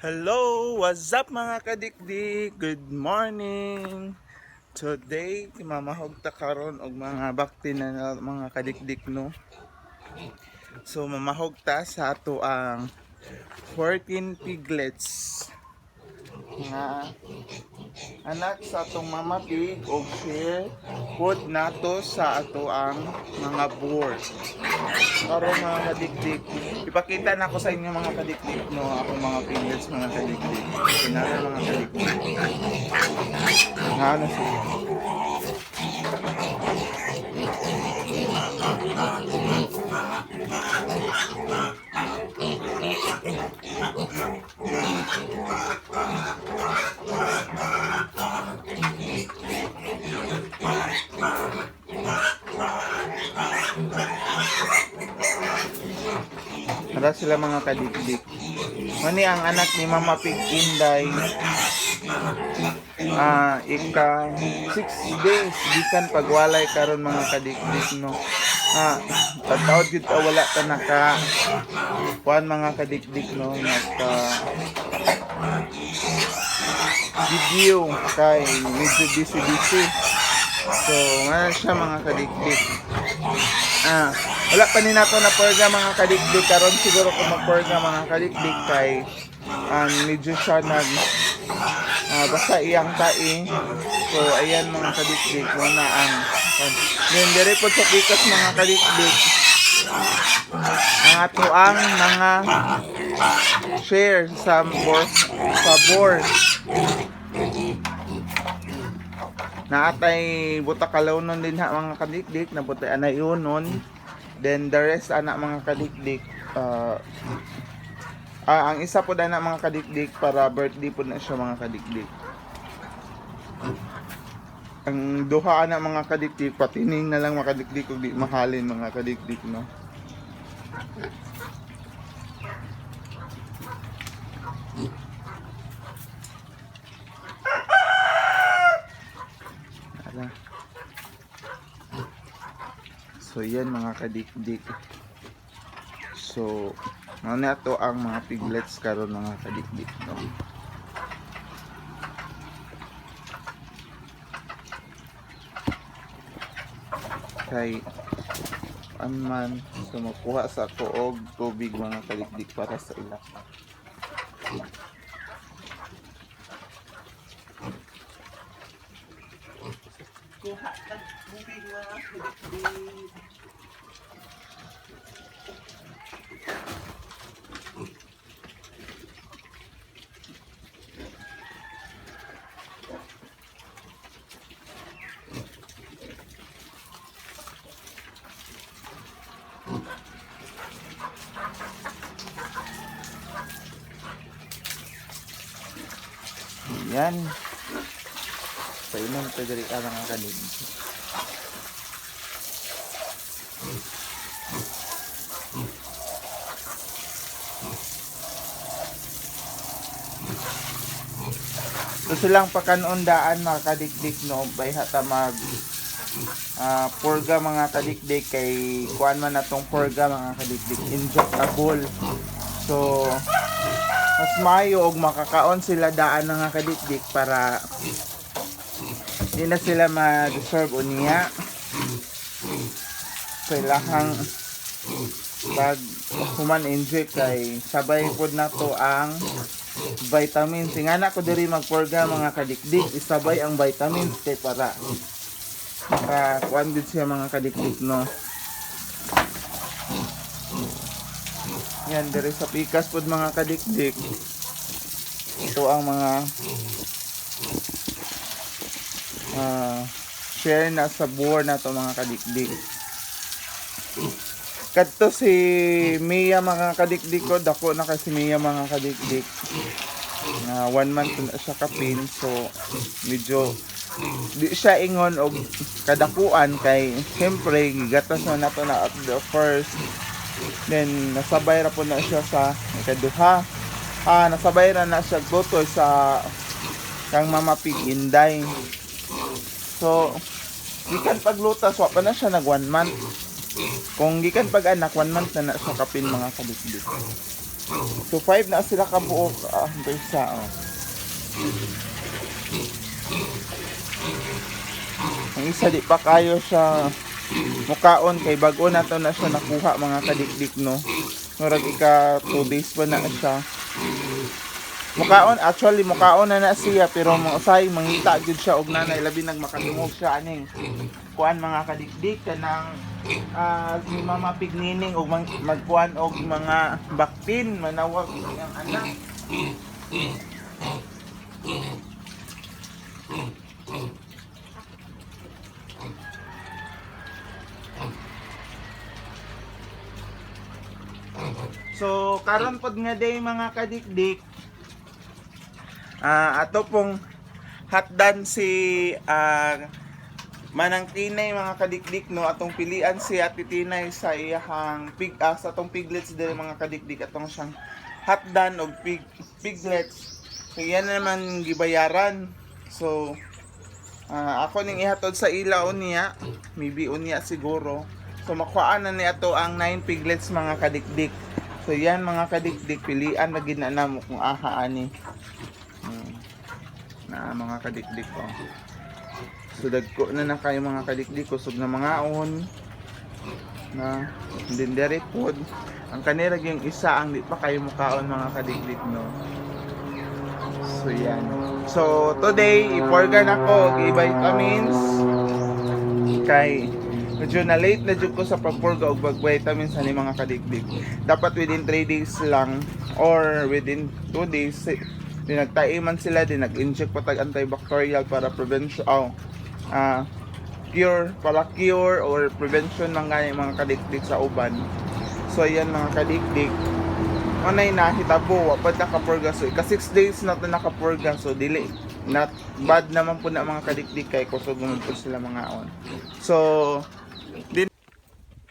Hello! What's up mga kadikdik? Good morning! Today, mamahog ta karon og mga bakti na mga kadikdik no. So mamahog ta sa ato ang 14 piglets nga anak sa atong mama pig og share food nato sa ato ang mga board. Karon mga kadikdik, ipakita na ko sa inyo mga kadikdik no, akong mga piglets mga kadikdik. Kinara mga kadikdik. Nga ano siya. Para sila mga kadikdik. Mani ang anak ni Mama Pig Inday. Ika 6 days gikan pagwalay karon mga kadikdik no. Pagtaod gid ta wala ta naka kuan mga kadikdik no, naka video kay medyo busy. So, nga siya mga kadikdik. Wala pa ni nato na purga mga kadikdik. Karon siguro kung mag-purga mga kadikdik kay medyo siya basta iyang tai. So, ayan mga kadikdik. Muna ang then, dire po sa pikas mga kadikdik. Ang ato ang mga share sa board. Naatay buta kalawnon din ha mga kadikdik, na buta anay unon. Then the rest anak mga kadikdik, ang isa po na mga kadikdik para birthday po na siya mga kadikdik. Ang duha anak mga kadikdik patining na lang mga kadikdik ug di mahalin mga kadikdik no. So yan mga kadikdik. So ano to ang mga piglets karon mga kadikdik no. Kay man sumukuha sa kuog tubig mga kadikdik para sa ila. Kuha ka tubig mga kadikdik. Yan. So, inom ito dari ka mga kadikdik. So silang pakanuundaan mga kadikdik no, bay hata mag purga mga kadikdik kay kuan man natong purga mga kadikdik injectable. So mas mayo og makakaon sila daan mga kadikdik para di na sila ma-deserve unya. Kailangan pag human inject kay sabay pod nato ang vitamins. Ingana ko diri magpurga mga kadikdik, isabay ang vitamins kay para kuan din siya mga kadikdik no. Yan diri sa pikas pod mga kadikdik. Ito ang mga share na sa board na to mga kadikdik. Kadto si Mia mga kadikdik ko, dako na kasi Mia mga kadikdik. 1 month na siya kapin, so medyo di siya ingon og kadakuan kay siyempre gigatas na nato na at the first. Then nasabay ra po na siya sa ikaduha. Nasabay ra na siya gotoy sa kang Mama Pig Inday. So gikan paglutas wa pa na siya nag 1 month. Kung gikan pag anak 1 month na siya kapin mga kadikdik. So 5 na sila kabuok isa oh. Ang isa di pa kayo siya mukaon kay bag-o na to na siya nakuha mga kadikdik no. Murag ika 2 days pa na siya. Mukaon actually mukaon na siya pero mausay mangita gyud siya og nanay labi nag makadungog siya aning kuan mga kadikdik kanang si Mama Pignining og magkuan og mga baktin manawag ang anak. So karon pod nga day mga kadikdik ato pong hatdan si Manang Tinay mga kadikdik no atong pilian si Ate Tinay sa iyang sa atong piglets diri mga kadikdik atong siyang hatdan og piglets. So yan naman gibayaran. So ako ning ihatod sa ilaw niya, maybe unya siguro. So makuhaan na ni ato ang 9 piglets mga kadikdik. So yan mga kadikdik pilian na ginanamo kung aha ani. Na mga kadikdik ko. So dagko na kayo mga kadikdik kusog na mga on na dindere pod ang kanira yung isa ang di pa kayo mukaon mga kadikdik no. So yan. So today iporgan ako og vitamins kay medyo na late na jud ko sa pagpurga og vitamins ani mga kadikdik. Dapat within 3 days lang or within 2 days dinagtaiman sila din nag-inject patag antibacterial para prevention cure or prevention ng mga kadikdik sa uban. So ayan mga kadikdik manay nahitabo wapad nakapurga so ka 6 days na to nakapurga so dili not bad naman po na mga kadikdik kay kusog naman po sila mga on. So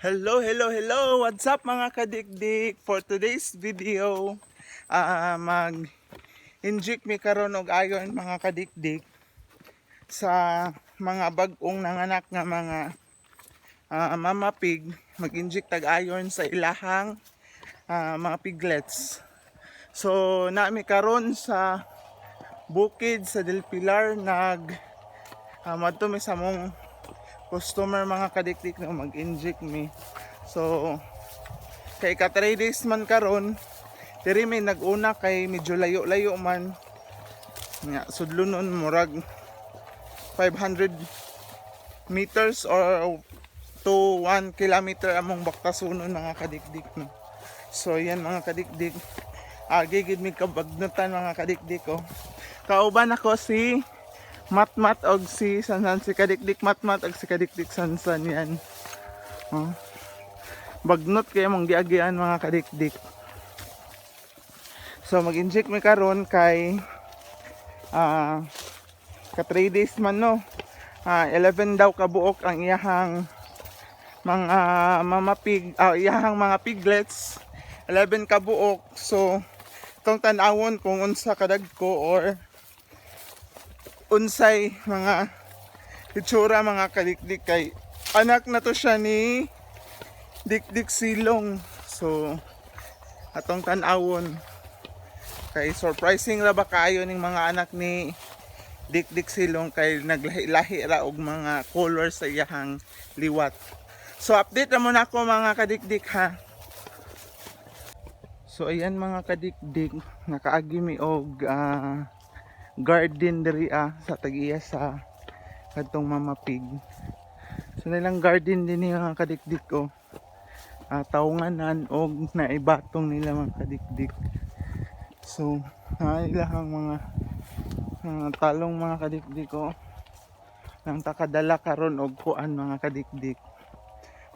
hello what's up mga kadikdik for today's video mag inject mi karon og iron mga kadikdik sa mga bag-ong nanganak nga mga mama pig mag-inject tag iron sa ilahang mga piglets. So nami karon sa bukid sa Del Pilar madto mi sa mong customer mga kadikdik na mag-inject mi. So kay ka 3 days man karon diri may nag-una kay medyo layo-layo man nga sudlunon murag 500 meters or to 1 kilometer among baktasunon mga kadikdik no. So yan mga kadikdik gigid mi kabagnutan mga kadikdik ko. Kauban ako si Matmat og si Sansan si kadikdik Matmat og si kadikdik Sansan yan. Bagnot kay mong giagian mga kadikdik. So mag-inject mi karon kay ka 3 days man no. 11 daw kabuok ang iyahang mga mama pig iyahang mga piglets 11 kabuok. So itong tan-awon kung unsa kadagko or unsay mga itsura mga kadikdik kay anak na to siya ni Dikdik Silong. So atong tan-awon kay surprising ra ba kayo ning mga anak ni Dikdik Silong kay naglahi-lahi ra og mga color sa iyahang liwat. So update ra muna ako mga kadikdik ha. So ayan mga kadikdik nakaagi mi og garden diri sa tag-iya sa kadtong mama pig. So nilang garden din ni mga kadikdik ko. Taunganan og naibatong nila mga kadikdik. So ilahang mga talong mga kadikdik ko nang takadala karon og kuan mga kadikdik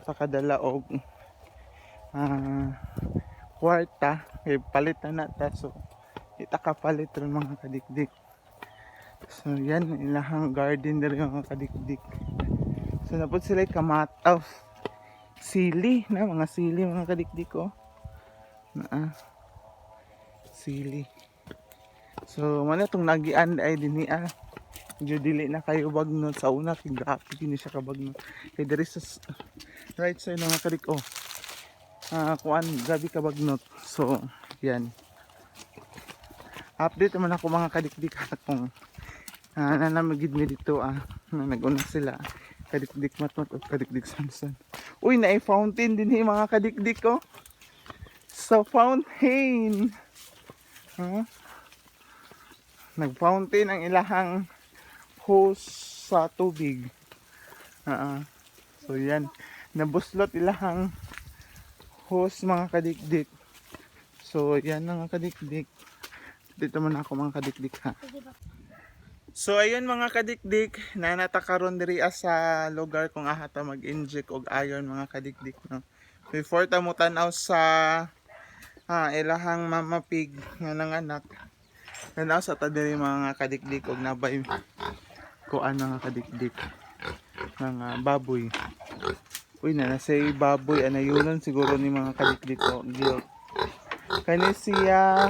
takadala og kwarta kay palitan na ta so itakapalit ron mga kadikdik. So yan ilahang garden diri mga kadikdik. So napod sila kamataw sili na mga sili mga kadikdik ko sili. So mana tong nagian ay dinhi medyo dili na kayo bagnot sa una kay grabe kini siya kabagnot kay diri sa right side mga kadik kuan grabe kabagnot. So Yan. Update naman ako mga kadikdik kung nanamagid mi dito na nag-una sila. Kadikdik matmat o kadikdik sansan. Uy, na-fountain din mga kadikdik ko. Sa fountain. Nag-fountain ang ilahang hose sa tubig. So yan. Nabuslot ilahang hose mga kadikdik. So yan mga kadikdik. Dito muna ako mga kadikdik ha. So ayun mga kadikdik, na natakaron diri sa lugar kung ahata mag-inject og iron mga kadikdik no. Before ta mo tan-aw sa ilahang mamapig nga nanganak. Tan-aw sa ta diri mga kadikdik og nabay kuan mga kadikdik. Mga baboy. Uy na say baboy anayunon siguro ni mga kadikdik o guilt. Kani siya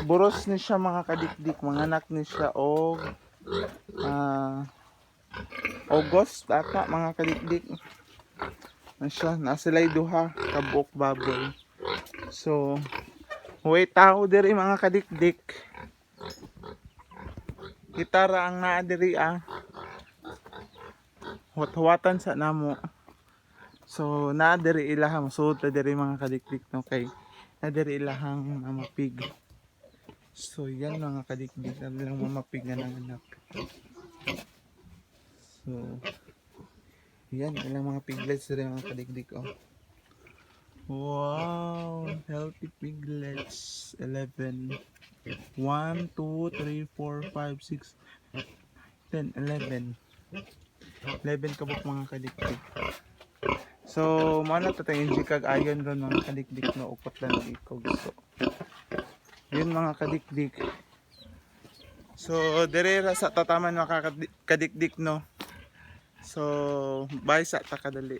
buros ni siya mga kadikdik, manganak ni siya og August ata mga kadikdik. Na siya nasilay duha ka buok baboy. So wait tao diri mga kadikdik. Gitara ang naa diri Wat-watan sa namo. So naa diri ilahang so diri mga kadikdik no kay na diri ilahang mamapig. So yan mga kadikdik na lang mamapig na nanganak. So yan ilang mga piglets diri mga kadikdik oh. Wow, healthy piglets 11. 1 2 3 4 5 6 10 11 kabuk mga kadikdik. So mo na ta tayong kag ayon ron mga kadikdik no ukot lang ikog. So yun mga kadikdik. So dire ra sa tataman mga kadikdik no. So bye sa takadali.